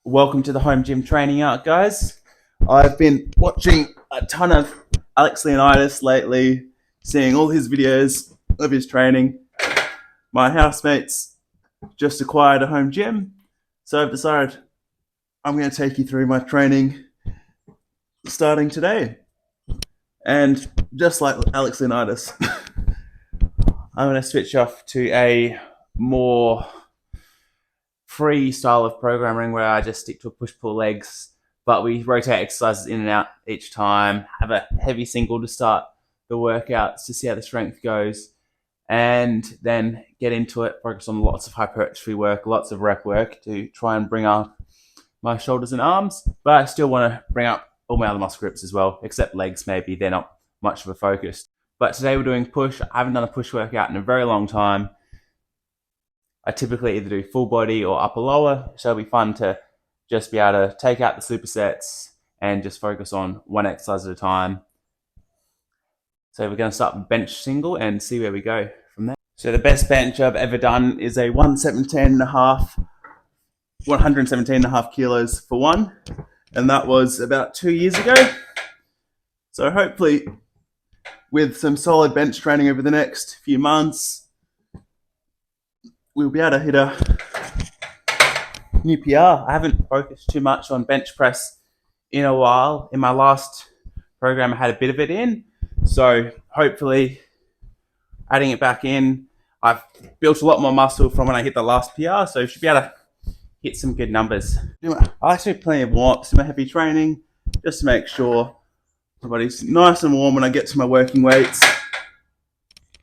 Welcome to the home gym training out, guys. I've been watching a ton of Alex Leonidas lately, seeing all his videos of his training. My housemates just acquired a home gym, so I've decided I'm going to take you through my training starting today. And just like Alex Leonidas, I'm going to switch off to a more free style of programming where I just stick to a push-pull legs, but we rotate exercises in and out each time, have a heavy single to start the workouts to see how the strength goes, and then get into it, focus on lots of hypertrophy work, lots of rep work to try and bring up my shoulders and arms, but I still want to bring up all my other muscle groups as well, except legs maybe, they're not much of a focus. But today we're doing push. I haven't done a push workout in a very long time. I typically either do full body or upper lower, so it'll be fun to just be able to take out the supersets and just focus on one exercise at a time. So we're going to start with bench single and see where we go from there. So the best bench I've ever done is a 117.5 kilos for one, and that was about 2 years ago. So hopefully with some solid bench training over the next few months, we'll be able to hit a new PR. I haven't focused too much on bench press in a while. In my last program, I had a bit of it in. So hopefully adding it back in, I've built a lot more muscle from when I hit the last PR. So I should be able to hit some good numbers. I like to do plenty of warm-ups in my heavy training just to make sure my body's nice and warm when I get to my working weights.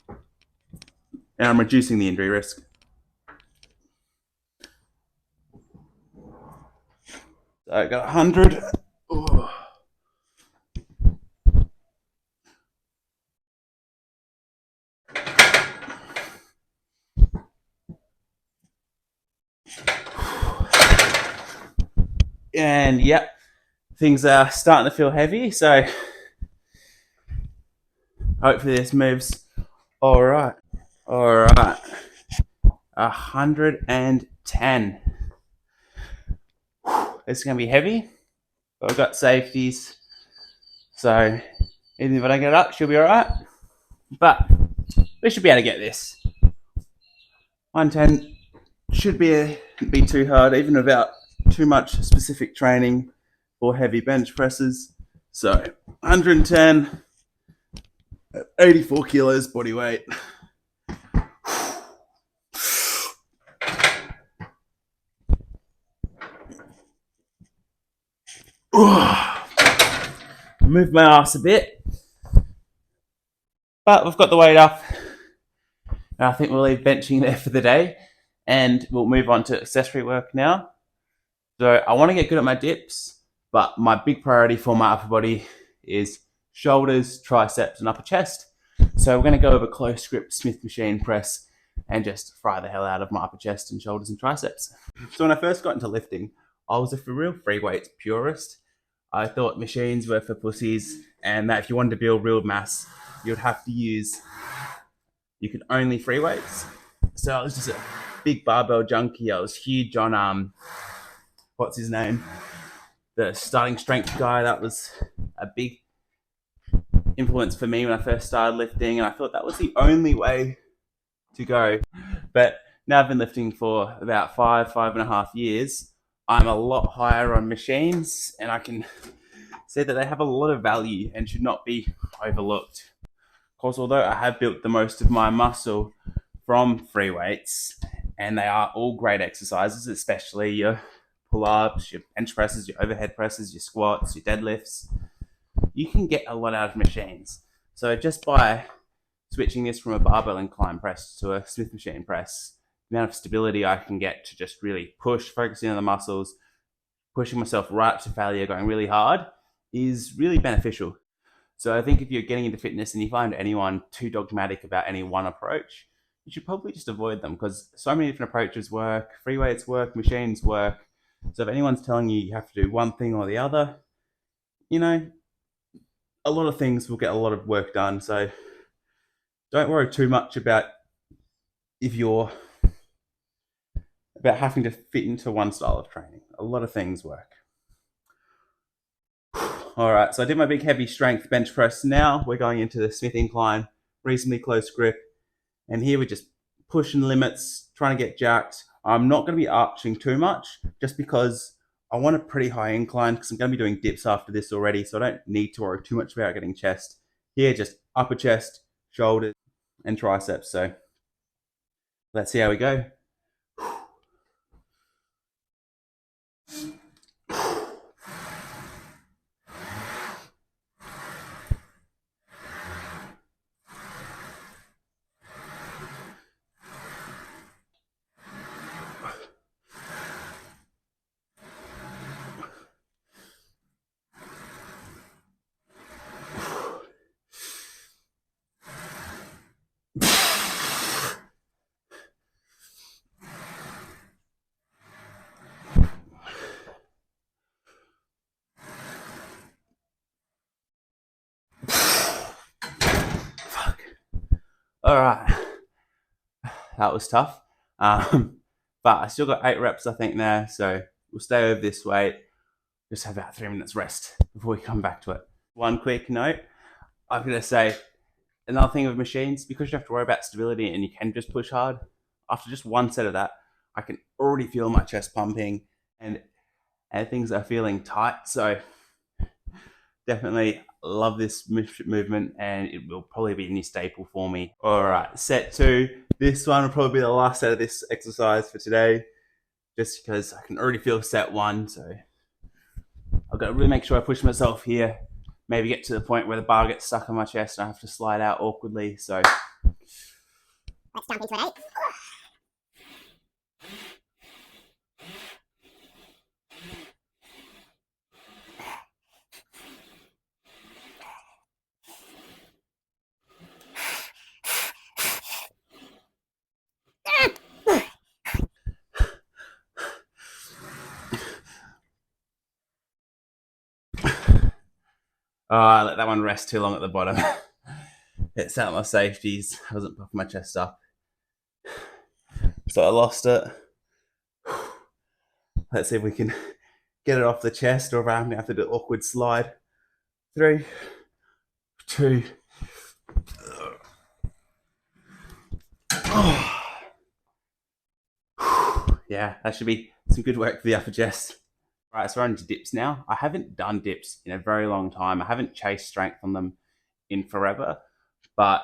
And I'm reducing the injury risk. So I got 100. Ooh. And yep, things are starting to feel heavy, so hopefully this moves all right. All right, 110. It's going to be heavy, but we've got safeties, so even if I don't get it up, she'll be all right. But we should be able to get this. 110 should be too hard, even without too much specific training for heavy bench presses. So 110, 84 kilos body weight. Move my ass a bit, but we've got the weight up. And I think we'll leave benching there for the day, and we'll move on to accessory work now. So I want to get good at my dips, but my big priority for my upper body is shoulders, triceps, and upper chest. So we're going to go over close grip Smith machine press and just fry the hell out of my upper chest and shoulders and triceps. So when I first got into lifting, I was a real free weights purist. I thought machines were for pussies, and that if you wanted to build real mass, you could only free weights. So I was just a big barbell junkie. I was huge on what's his name? The starting strength guy. That was a big influence for me when I first started lifting, and I thought that was the only way to go. But now I've been lifting for about 5.5 years. I'm a lot higher on machines, and I can say that they have a lot of value and should not be overlooked. Of course, although I have built the most of my muscle from free weights, and they are all great exercises, especially your pull-ups, your bench presses, your overhead presses, your squats, your deadlifts, you can get a lot out of machines. So just by switching this from a barbell incline press to a Smith machine press, the amount of stability I can get to just really push, focusing on the muscles, pushing myself right to failure, going really hard, is really beneficial. So I think if you're getting into fitness and you find anyone too dogmatic about any one approach, you should probably just avoid them, because so many different approaches work, free weights work, machines work. So if anyone's telling you you have to do one thing or the other, a lot of things will get a lot of work done. So don't worry too much about if you're about having to fit into one style of training. A lot of things work. All right, so I did my big heavy strength bench press. Now we're going into the Smith incline, reasonably close grip. And here we're just pushing limits, trying to get jacked. I'm not going to be arching too much just because I want a pretty high incline because I'm going to be doing dips after this already. So I don't need to worry too much about getting chest. Here, just upper chest, shoulders, and triceps. So let's see how we go. All right, that was tough. But I still got 8 reps, I think, there. So we'll stay over this weight. Just have about 3 minutes rest before we come back to it. One quick note, I'm going to say another thing with machines, because you have to worry about stability and you can just push hard, after just one set of that, I can already feel my chest pumping and things are feeling tight. So definitely love this movement and it will probably be a new staple for me. All right, set 2. This one will probably be the last set of this exercise for today, just because I can already feel set 1. So I've got to really make sure I push myself here. Maybe get to the point where the bar gets stuck on my chest and I have to slide out awkwardly. So let's jump into it, eh? Oh, I let that one rest too long at the bottom. It set up my safeties. I wasn't puffing my chest up. So I lost it. Let's see if we can get it off the chest or if I'm going to have to do an awkward slide. 3, 2. Yeah, that should be some good work for the upper chest. Right, so we're on to dips now. I haven't done dips in a very long time. I haven't chased strength on them in forever, but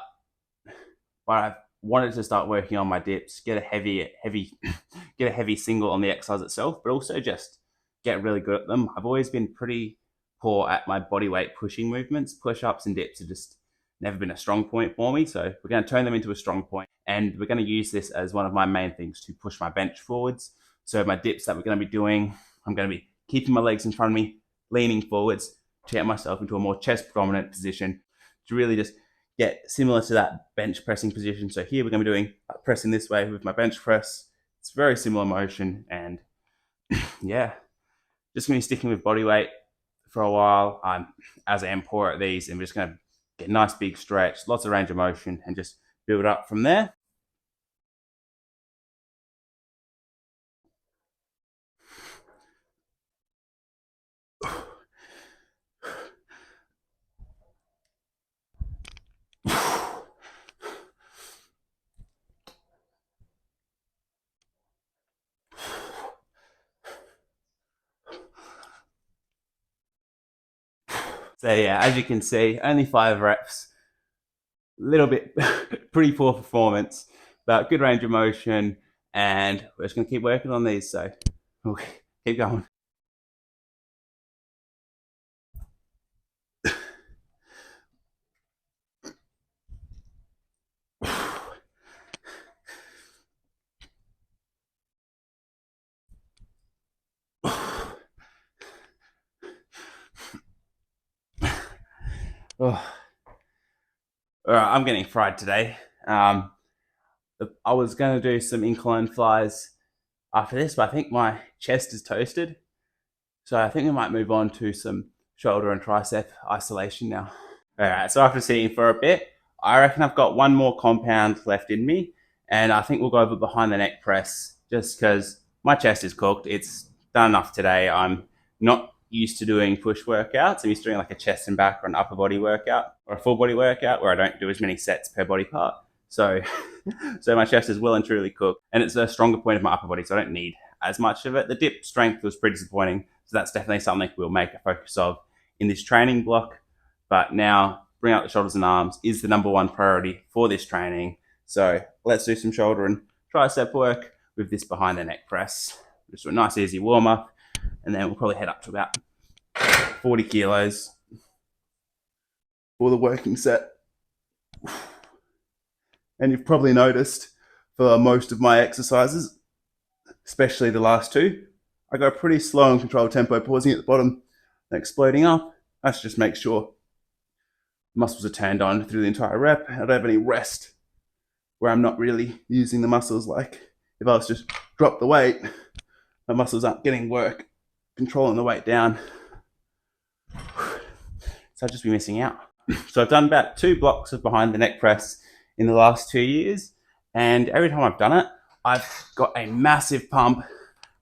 I've wanted to start working on my dips, get a heavy, get a heavy single on the exercise itself, but also just get really good at them. I've always been pretty poor at my body weight pushing movements. Push-ups and dips have just never been a strong point for me. So we're going to turn them into a strong point, and we're going to use this as one of my main things to push my bench forwards. So my dips that we're going to be doing, I'm going to be keeping my legs in front of me, leaning forwards to get myself into a more chest prominent position to really just get similar to that bench pressing position. So here we're going to be doing pressing this way with my bench press. It's very similar motion, and yeah, just going to be sticking with body weight for a while. As I am poor at these, I'm just going to get a nice big stretch, lots of range of motion, and just build up from there. So yeah, as you can see, only 5 reps. A little bit pretty poor performance, but good range of motion, and we're just going to keep working on these. So we'll keep going. Oh. All right, I'm getting fried today. I was going to do some incline flies after this, but I think my chest is toasted. So I think we might move on to some shoulder and tricep isolation now. All right, so after sitting for a bit, I reckon I've got one more compound left in me, and I think we'll go over behind the neck press just because my chest is cooked. It's done enough today. I'm not used to doing push workouts. I'm used to doing like a chest and back or an upper body workout or a full body workout where I don't do as many sets per body part. So, so my chest is well and truly cooked, and it's a stronger point of my upper body, so I don't need as much of it. The dip strength was pretty disappointing, so that's definitely something we'll make a focus of in this training block. But now, bring out the shoulders and arms is the number one priority for this training. So let's do some shoulder and tricep work with this behind the neck press. Just a nice easy warm up, and then we'll probably head up to about 40 kilos for the working set. And you've probably noticed for most of my exercises, especially the last two, I go pretty slow and controlled tempo, pausing at the bottom and exploding up. That's just make sure muscles are turned on through the entire rep. I don't have any rest where I'm not really using the muscles. Like if I was just drop the weight, my muscles aren't getting work, controlling the weight down. So I'd just be missing out. So I've done about 2 blocks of behind the neck press in the last 2 years. And every time I've done it, I've got a massive pump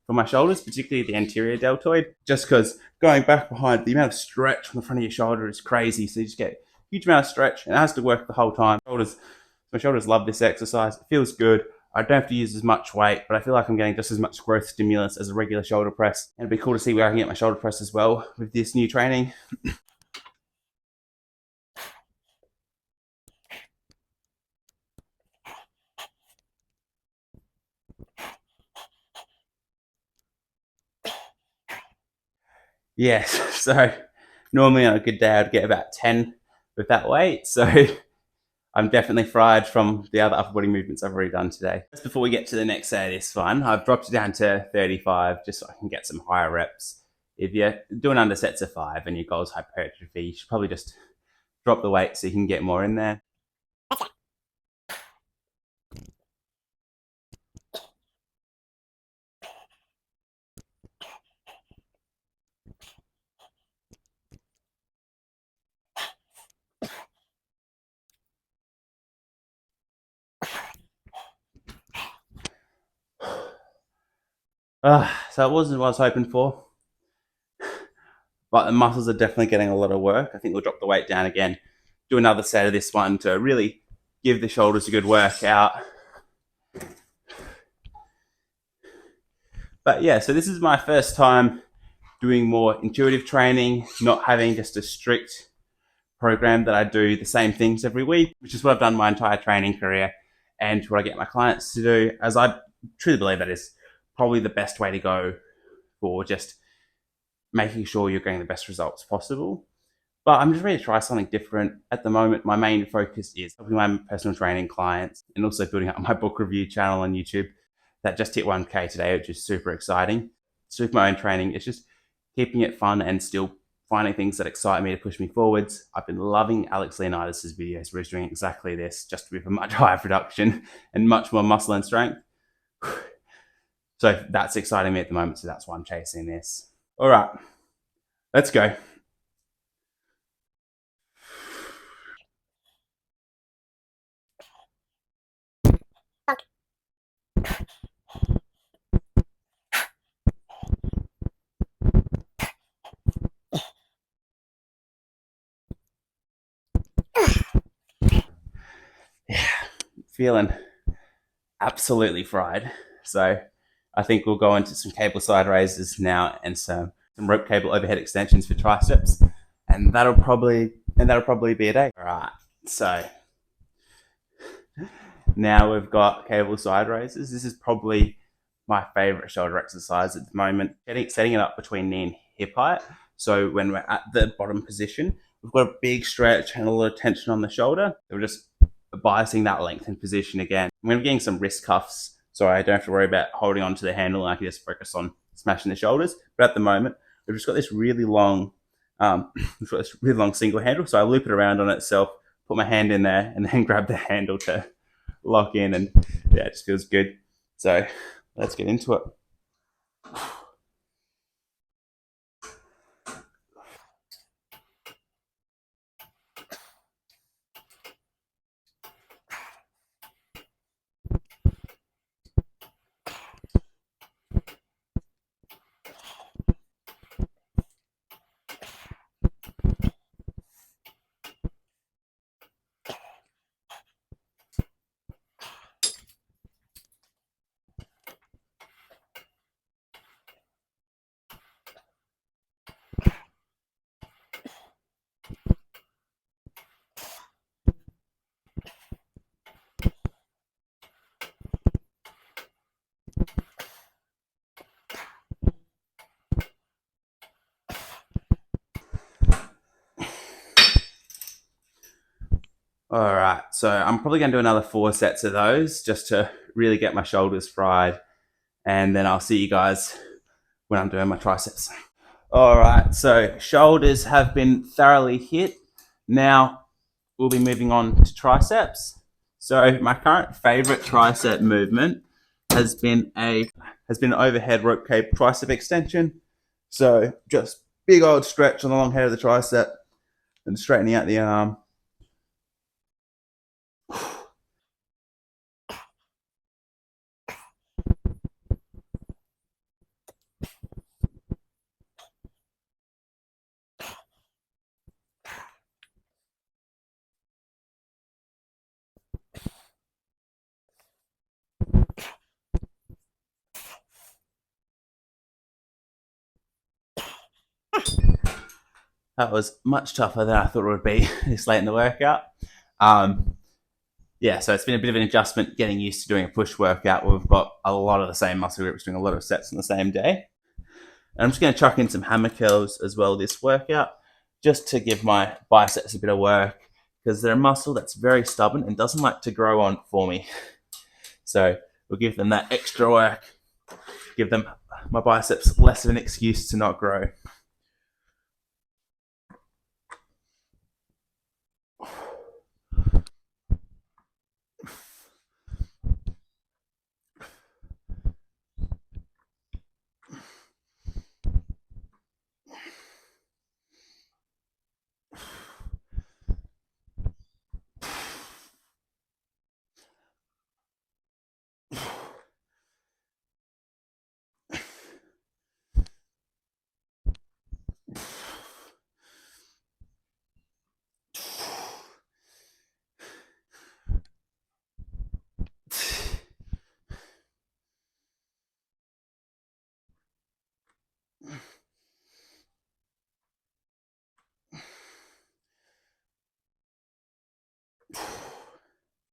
for my shoulders, particularly the anterior deltoid, just because going back behind, the amount of stretch from the front of your shoulder is crazy. So you just get a huge amount of stretch, and it has to work the whole time. My shoulders love this exercise. It feels good. I don't have to use as much weight, but I feel like I'm getting just as much growth stimulus as a regular shoulder press. And it'd be cool to see where I can get my shoulder press as well with this new training. Yes, so normally on a good day I'd get about 10 with that weight. So I'm definitely fried from the other upper body movements I've already done today. Just before we get to the next set of this one, I've dropped it down to 35 just so I can get some higher reps. If you're doing under sets of 5 and your goal is hypertrophy, you should probably just drop the weight so you can get more in there. So it wasn't what I was hoping for, but the muscles are definitely getting a lot of work. I think we'll drop the weight down again, do another set of this one to really give the shoulders a good workout. But yeah, so this is my first time doing more intuitive training, not having just a strict program that I do the same things every week, which is what I've done my entire training career and what I get my clients to do, as I truly believe that is probably the best way to go for just making sure you're getting the best results possible. But I'm just ready to try something different. At the moment, my main focus is helping my personal training clients and also building up my book review channel on YouTube that just hit 1K today, which is super exciting. So with my own training, it's just keeping it fun and still finding things that excite me to push me forwards. I've been loving Alex Leonidas's videos where he's doing exactly this, just with a much higher production and much more muscle and strength. So that's exciting me at the moment, so that's why I'm chasing this. All right, let's go. Yeah, feeling absolutely fried. So I think we'll go into some cable side raises now and some rope cable overhead extensions for triceps, and that'll probably be a day. All right, so now we've got cable side raises. This is probably my favorite shoulder exercise at the moment. Setting it up between knee and hip height. So when we're at the bottom position, we've got a big stretch and a lot of tension on the shoulder. We're just biasing that lengthened position again. I'm going to be getting some wrist cuffs so I don't have to worry about holding onto the handle and I can just focus on smashing the shoulders. But at the moment, we've just got this really long, single handle. So I loop it around on itself, put my hand in there, and then grab the handle to lock in, and yeah, it just feels good. So let's get into it. All right, so I'm probably going to do another 4 sets of those just to really get my shoulders fried, and then I'll see you guys when I'm doing my triceps. All right, so shoulders have been thoroughly hit. Now we'll be moving on to triceps. So my current favorite tricep movement has been an overhead rope cable tricep extension. So just big old stretch on the long head of the tricep and straightening out the arm. That was much tougher than I thought it would be this late in the workout. Um, yeah, so it's been a bit of an adjustment getting used to doing a push workout where we've got a lot of the same muscle groups doing a lot of sets on the same day. And I'm just going to chuck in some hammer curls as well this workout just to give my biceps a bit of work because they're a muscle that's very stubborn and doesn't like to grow on for me. So we'll give them that extra work, give them my biceps less of an excuse to not grow.